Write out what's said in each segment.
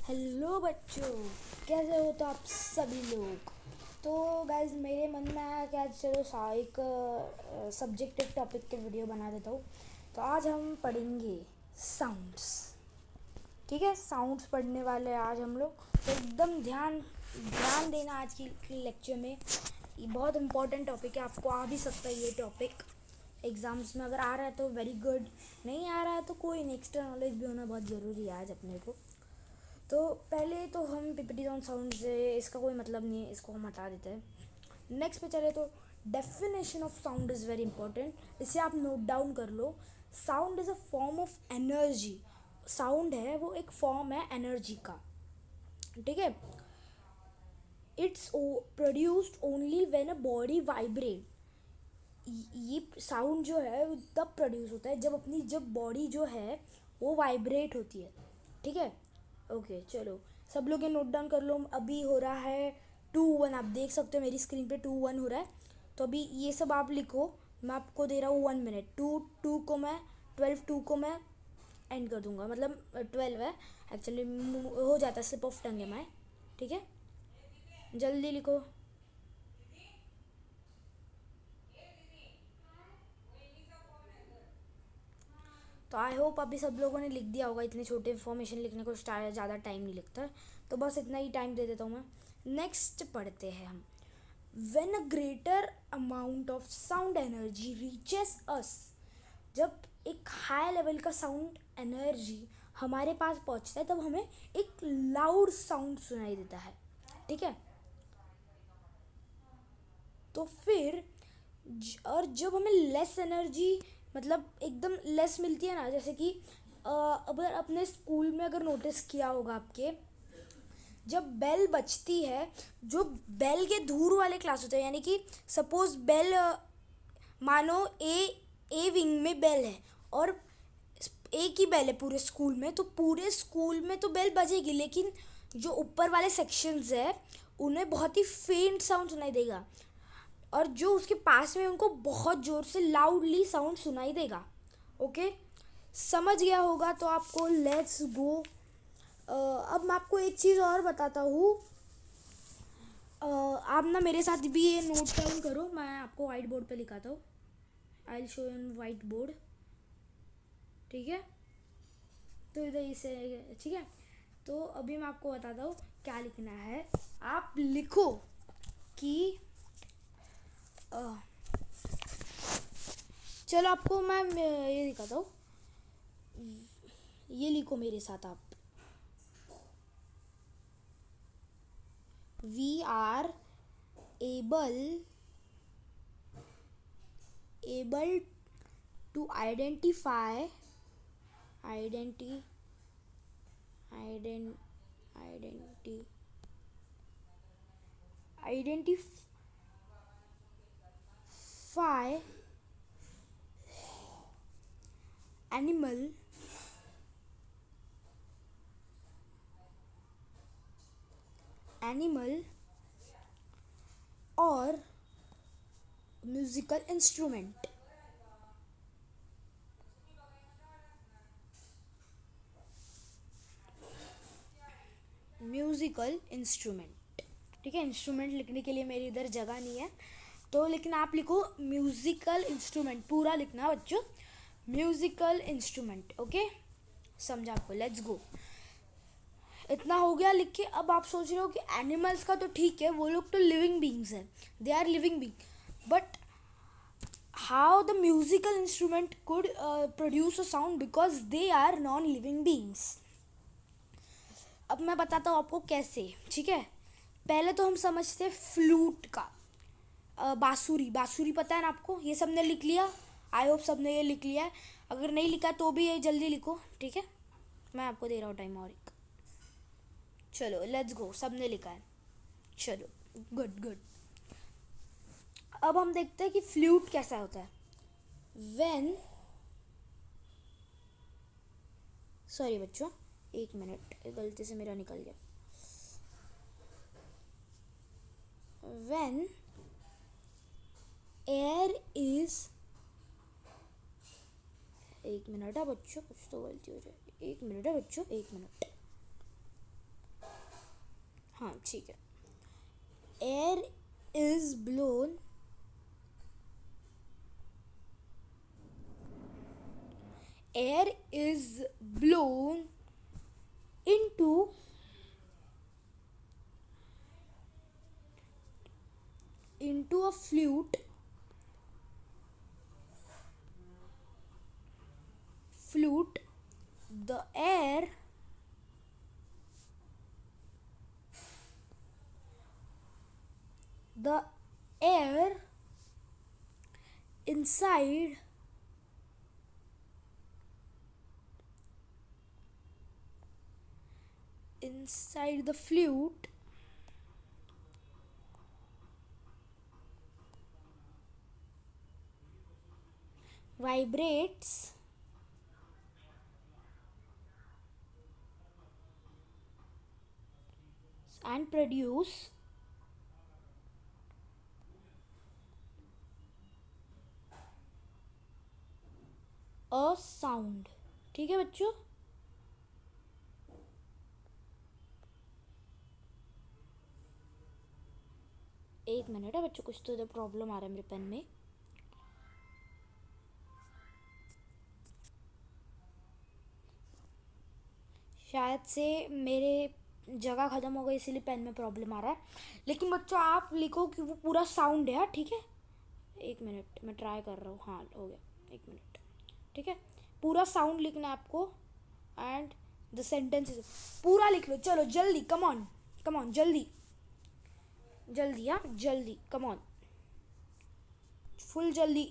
Hello बच्चों, कैसे हो तो आप सभी लोग। तो गाइज मेरे मन में आया कि आज चलो एक सब्जेक्टिव टॉपिक के वीडियो बना देता हूँ। तो आज हम पढ़ेंगे साउंड्स। ठीक है, साउंड्स पढ़ने वाले हैं आज हम लोग। तो एकदम ध्यान ध्यान देना आज की लेक्चर में। ये बहुत इंपॉर्टेंट टॉपिक है, आपको आ भी सकता है ये टॉपिक एग्ज़ाम्स में। अगर आ रहा है तो वेरी गुड, नहीं आ रहा है तो कोई नहीं, एक्स्ट्रा नॉलेज भी होना बहुत ज़रूरी है आज अपने को। तो पहले तो हम पीपीटी ऑन साउंड से इसका कोई मतलब नहीं है, इसको हम हटा देते हैं। नेक्स्ट पे चले तो definition of sound is very important. इसे आप नोट डाउन कर लो। Sound is a form of energy. Sound है वो एक फॉर्म है एनर्जी का। ठीक है, it's produced only when a body vibrate. ये साउंड जो है वो तब प्रोड्यूस होता है जब बॉडी जो है वो वाइब्रेट होती है। ठीक है, ओके चलो सब लोग ये नोट डाउन कर लो। अभी हो रहा है 2-1, आप देख सकते हो मेरी स्क्रीन पे 2-1 हो रहा है। तो अभी ये सब आप लिखो। मैं आपको दे रहा हूँ 1 मिनट। टू को मैं 12 को मैं एंड कर दूंगा, मतलब 12 है एक्चुअली, हो जाता है, स्लिप ऑफ टंग है मैं। ठीक है, जल्दी लिखो। तो आई होप अभी सब लोगों ने लिख दिया होगा। इतने छोटे इन्फॉर्मेशन लिखने को ज़्यादा टाइम नहीं लगता, तो बस इतना ही टाइम दे देता हूँ मैं। नेक्स्ट पढ़ते हैं हम। When a greater amount of sound energy reaches us. जब एक हाई लेवल का साउंड एनर्जी हमारे पास पहुँचता है तब हमें एक लाउड साउंड सुनाई देता है। ठीक है, तो फिर और जब हमें लेस एनर्जी, मतलब एकदम लेस मिलती है ना, जैसे कि अगर अपने स्कूल में अगर नोटिस किया होगा आपके, जब बेल बजती है, जो बेल के दूर वाले क्लास होते हैं, यानी कि सपोज बेल, मानो ए विंग में बेल है और एक ही बेल है पूरे स्कूल में, तो पूरे स्कूल में तो बेल बजेगी, लेकिन जो ऊपर वाले सेक्शंस है उन्हें बहुत ही फेंट साउंड सुनाई देगा, और जो उसके पास में उनको बहुत ज़ोर से लाउडली साउंड सुनाई देगा। ओके, समझ गया होगा तो आपको। Let's go. अब मैं आपको एक चीज़ और बताता हूँ। आप ना मेरे साथ भी ये नोट डाउन करो, मैं आपको वाइट बोर्ड पे लिखाता हूँ। I will show you white board. ठीक है, तो इधर इसे, ठीक है। तो अभी मैं आपको बताता हूँ क्या लिखना है। आप लिखो कि चलो आपको मैं ये दिखाता हूँ। ये लिखो मेरे साथ आप। We are able to identify identify animal और म्यूजिकल इंस्ट्रूमेंट। म्यूजिकल इंस्ट्रूमेंट, ठीक है। इंस्ट्रूमेंट लिखने के लिए मेरी इधर जगह नहीं है, तो लेकिन आप लिखो म्यूजिकल इंस्ट्रूमेंट, पूरा लिखना बच्चों, म्यूजिकल इंस्ट्रूमेंट। ओके, समझा आपको। Let's go. इतना हो गया लिख के। अब आप सोच रहे हो कि एनिमल्स का तो ठीक है, वो लोग तो लिविंग बींग्स हैं, they are living being, but how the musical instrument could produce a sound, because they are non living beings. अब मैं बताता हूँ आपको कैसे। ठीक है, पहले तो हम समझते हैं फ्लूट का। बांसुरी, बांसुरी पता है ना आपको, ये सबने लिख लिया। आई होप सबने ये लिख लिया है। अगर नहीं लिखा तो भी ये जल्दी लिखो। ठीक है, मैं आपको दे रहा हूँ टाइम और एक। चलो लेट्स गो, सबने लिखा है, चलो गुड गुड। अब हम देखते हैं कि फ्लूट कैसा होता है। व्हेन, सॉरी बच्चों, 1 मिनट, गलती से मेरा निकल गया। व्हेन एयर इज, 1 मिनट है बच्चों, कुछ तो गलती हो जाएगी। 1 मिनट है बच्चों, 1 मिनट। हाँ ठीक है. Air is blown air is blown into a flute. The air inside the flute vibrates and produce a sound. ठीक है बच्चों. एक मिनट है बच्चों, कुछ तो इधर प्रॉब्लम आ रहा है मेरे पेन में. शायद से मेरे जगह ख़त्म हो गई इसीलिए पेन में प्रॉब्लम आ रहा है. लेकिन बच्चों आप लिखो कि वो पूरा साउंड है. हाँ ठीक है, एक मिनट मैं ट्राई कर रहा हूँ. हाँ हो गया, एक मिनट. ठीक है, पूरा साउंड लिखना है आपको. एंड द सेंटेंसेस पूरा लिख लो. चलो जल्दी, कम ऑन जल्दी जल्दी. हाँ जल्दी, कम ऑन, फुल जल्दी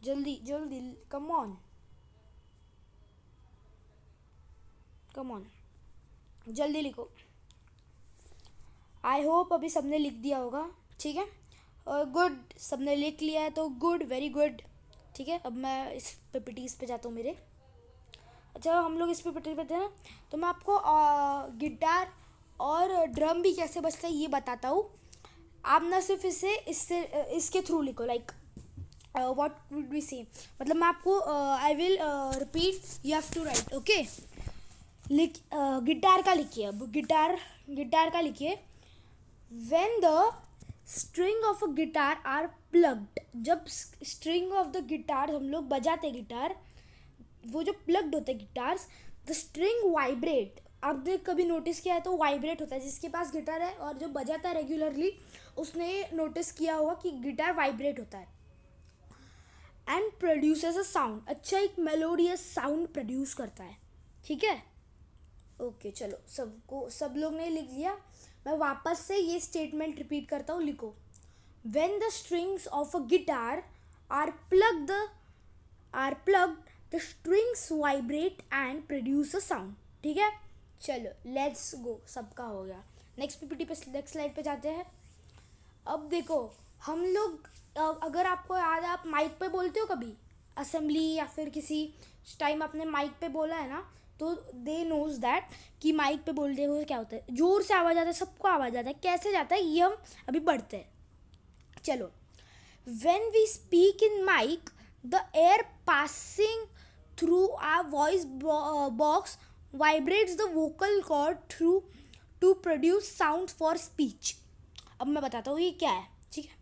जल्दी जल्दी, कम ऑन जल्दी लिखो. आई होप अभी सबने लिख दिया होगा. ठीक है, गुड, सबने लिख लिया है तो गुड, वेरी गुड. ठीक है, अब मैं इस पीपीटीज पे जाता हूँ मेरे. अच्छा, हम लोग इस पीपीटी पे थे ना, तो मैं आपको गिटार और ड्रम भी कैसे बजता है ये बताता हूँ. आप ना सिर्फ इसके थ्रू लिखो. लाइक व्हाट वुड वी से, मतलब मैं आपको I will repeat, you have to write. Okay, guitar का लिखिए. अब गिटार का लिखिए. When the string of a guitar are plugged, जब स्ट्रिंग ऑफ द गिटार हम लोग बजाते गिटार, वो जो प्लग्ड होते हैं गिटार्स, द स्ट्रिंग वाइब्रेट. आपने कभी नोटिस किया है तो वाइब्रेट होता है. जिसके पास गिटार है और जो बजाता है रेगुलरली, उसने नोटिस किया होगा कि गिटार वाइब्रेट होता है. एंड प्रोड्यूसेस अ साउंड, अच्छा एक मेलोडियस साउंड प्रोड्यूस करता है. ठीक है, ओके चलो, सब लोग ने लिख लिया. मैं वापस से ये स्टेटमेंट रिपीट करता हूँ, लिखो. When the strings of a guitar are plugged the strings vibrate and produce a sound. ठीक है, चलो लेट्स गो. सबका हो गया. नेक्स्ट पीपीटी पे, नेक्स्ट स्लाइड पे जाते हैं. अब देखो, हम लोग अगर आपको याद है, आप माइक पे बोलते हो कभी असेंबली या फिर किसी टाइम आपने माइक पे बोला है ना, तो दे नोज दैट कि माइक पे बोलते हुए क्या होता है. जोर से आवाज़ आता है, सबको आवाज़ आता है. कैसे जाता है ये हम अभी पढ़ते हैं. चलो, when we speak in mic, the air passing through our voice box vibrates the vocal cord through to produce sound for speech. अब मैं बताता हूँ ये क्या है. ठीक है,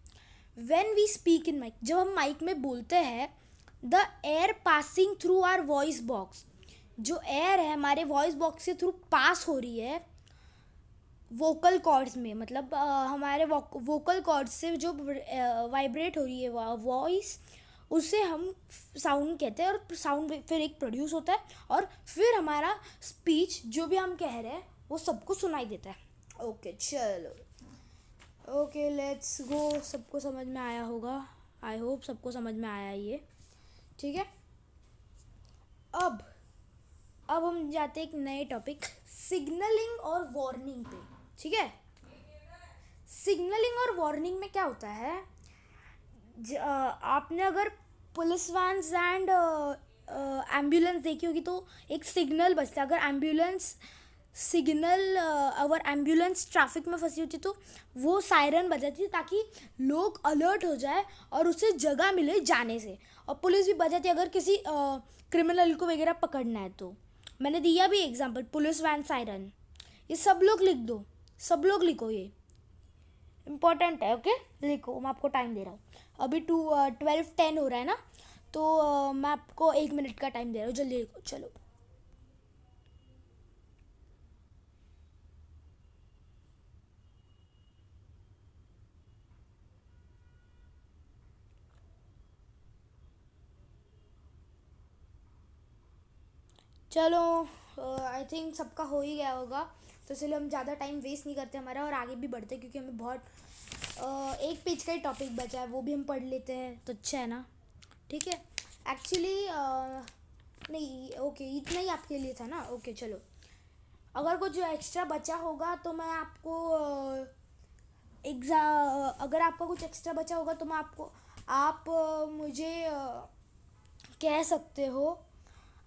when we speak in mic, जब हम माइक में बोलते हैं, the air passing through our voice box, जो एयर है हमारे वॉइस बॉक्स के थ्रू पास हो रही है वोकल कॉर्ड्स में, मतलब हमारे वोकल कॉर्ड्स से जो वाइब्रेट हो रही है वॉइस, उसे हम साउंड कहते हैं. और साउंड फिर एक प्रोड्यूस होता है और फिर हमारा स्पीच जो भी हम कह रहे हैं वो सबको सुनाई देता है. ओके चलो, ओके लेट्स गो. सबको समझ में आया होगा, आई होप सबको समझ में आया ये. ठीक है, अब हम जाते हैं एक नए टॉपिक, सिग्नलिंग और वार्निंग पे. ठीक है, सिग्नलिंग और वार्निंग में क्या होता है, आपने अगर पुलिस वैन्स एंड एम्बुलेंस देखी होगी तो एक सिग्नल बजता है. अगर अगर एम्बुलेंस ट्रैफिक में फंसी होती तो वो सायरन बजाती है ताकि लोग अलर्ट हो जाए और उसे जगह मिले जाने से. और पुलिस भी बजाती है अगर किसी क्रिमिनल को वगैरह पकड़ना है. तो मैंने दिया भी एग्जांपल, पुलिस वैन सायरन. ये सब लोग लिख दो, सब लोग लिखो, ये इम्पोर्टेंट है। ओके लिखो, मैं आपको टाइम दे रहा हूँ। अभी 12:10 हो रहा है ना, तो मैं आपको 1 मिनट का टाइम दे रहा हूँ, जल्दी लिखो चलो। चलो आई थिंक सबका हो ही गया होगा, तो इसलिए हम ज़्यादा टाइम वेस्ट नहीं करते हमारा और आगे भी बढ़ते, क्योंकि हमें बहुत एक पेज का ही टॉपिक बचा है, वो भी हम पढ़ लेते हैं तो अच्छा है ना। ठीक है, एक्चुअली नहीं, ओके इतना ही आपके लिए था ना। ओके चलो, अगर कुछ एक्स्ट्रा बचा होगा तो मैं आपको अगर आपका कुछ एक्स्ट्रा बचा होगा तो मैं आपको, आप मुझे कह सकते हो।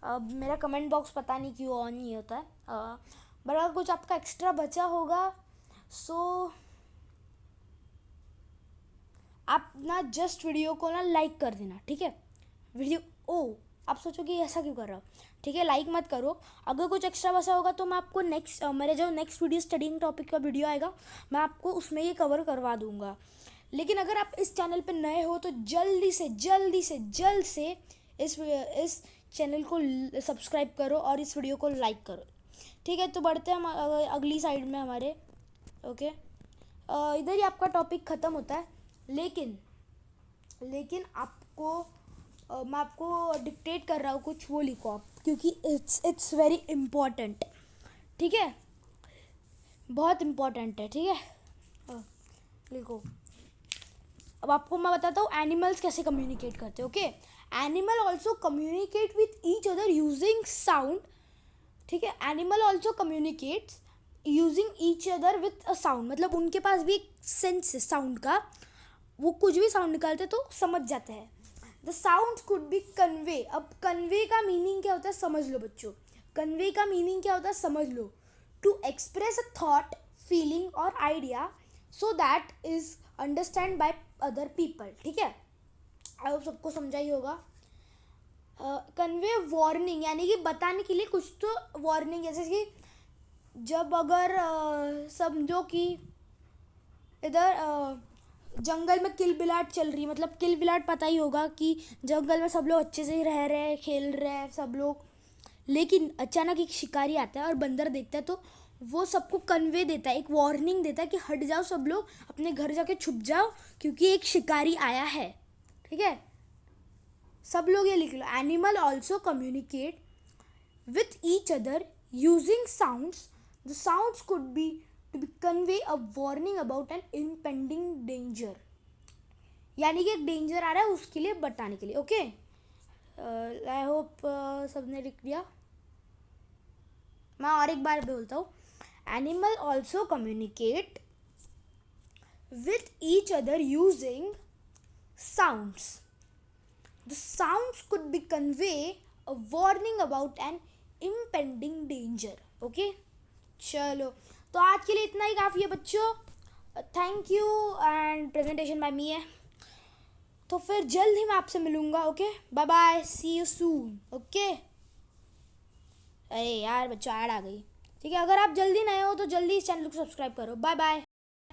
अब मेरा कमेंट बॉक्स पता नहीं क्यों ऑन नहीं होता है, बट अगर कुछ आपका एक्स्ट्रा बचा होगा सो आप ना जस्ट वीडियो को ना लाइक कर देना, ठीक है। वीडियो आप सोचोगे ऐसा क्यों कर रहा हो, ठीक है, लाइक मत करो। अगर कुछ एक्स्ट्रा बचा होगा तो मैं आपको नेक्स्ट मेरे जो नेक्स्ट वीडियो स्टडिंग टॉपिक का वीडियो आएगा, मैं आपको उसमें ये कवर करवा दूंगा। लेकिन अगर आप इस चैनल पे नए हो तो जल्द से इस चैनल को सब्सक्राइब करो और इस वीडियो को लाइक करो, ठीक है। तो बढ़ते हैं हम अगली साइड में हमारे। ओके, इधर ही आपका टॉपिक ख़त्म होता है, लेकिन आपको मैं आपको डिक्टेट कर रहा हूँ कुछ, वो लिखो आप, क्योंकि इट्स वेरी इम्पॉर्टेंट, ठीक है, बहुत इम्पॉर्टेंट है, ठीक है। लिखो। अब आपको मैं बताता हूँ एनिमल्स कैसे कम्युनिकेट करते हैं। Okay, animal also communicate with each other using sound, ठीक है। Animal also communicates using each other with a sound, मतलब उनके पास भी एक सेंस है साउंड का, वो कुछ भी साउंड निकालते तो समझ जाते हैं। The sound could be convey. अब कन्वे का मीनिंग क्या होता है समझ लो बच्चों, कन्वे का मीनिंग क्या होता है समझ लो। To express a thought, feeling और idea so that is understand by other people, ठीक है। अब सबको समझा ही होगा। कन्वे वार्निंग यानी कि बताने के लिए कुछ, तो वार्निंग जैसे कि जब अगर समझो कि इधर जंगल में किल बिलाट चल रही है, मतलब किल बिलाट पता ही होगा कि जंगल में सब लोग अच्छे से ही रह रहे हैं, खेल रहे हैं सब लोग, लेकिन अचानक एक शिकारी आता है और बंदर देखता है, तो वो सबको कन्वे देता है, एक वार्निंग देता है कि हट जाओ सब लोग, अपने घर जाके छुप जाओ क्योंकि एक शिकारी आया है, ठीक है। सब लोग ये लिख लो। Animal also communicate with each other using sounds, the sounds could be to convey a warning about an impending danger, यानी कि एक डेंजर आ रहा है उसके लिए बताने के लिए। ओके, आई होप सबने लिख लिया। मैं और एक बार बोलता हूँ, animal also communicate with each other using sounds, the sounds could B convey a warning about an impending danger. Okay चलो, तो आज के लिए इतना ही काफ़ी है बच्चों। Thank you and presentation by me है, तो फिर जल्द ही मैं आपसे मिलूँगा। Okay bye bye, see you soon. Okay, अरे यार बच्चों ऐड आ गई, ठीक है। अगर आप जल्दी नए हो तो जल्दी इस चैनल को सब्सक्राइब करो। Bye bye.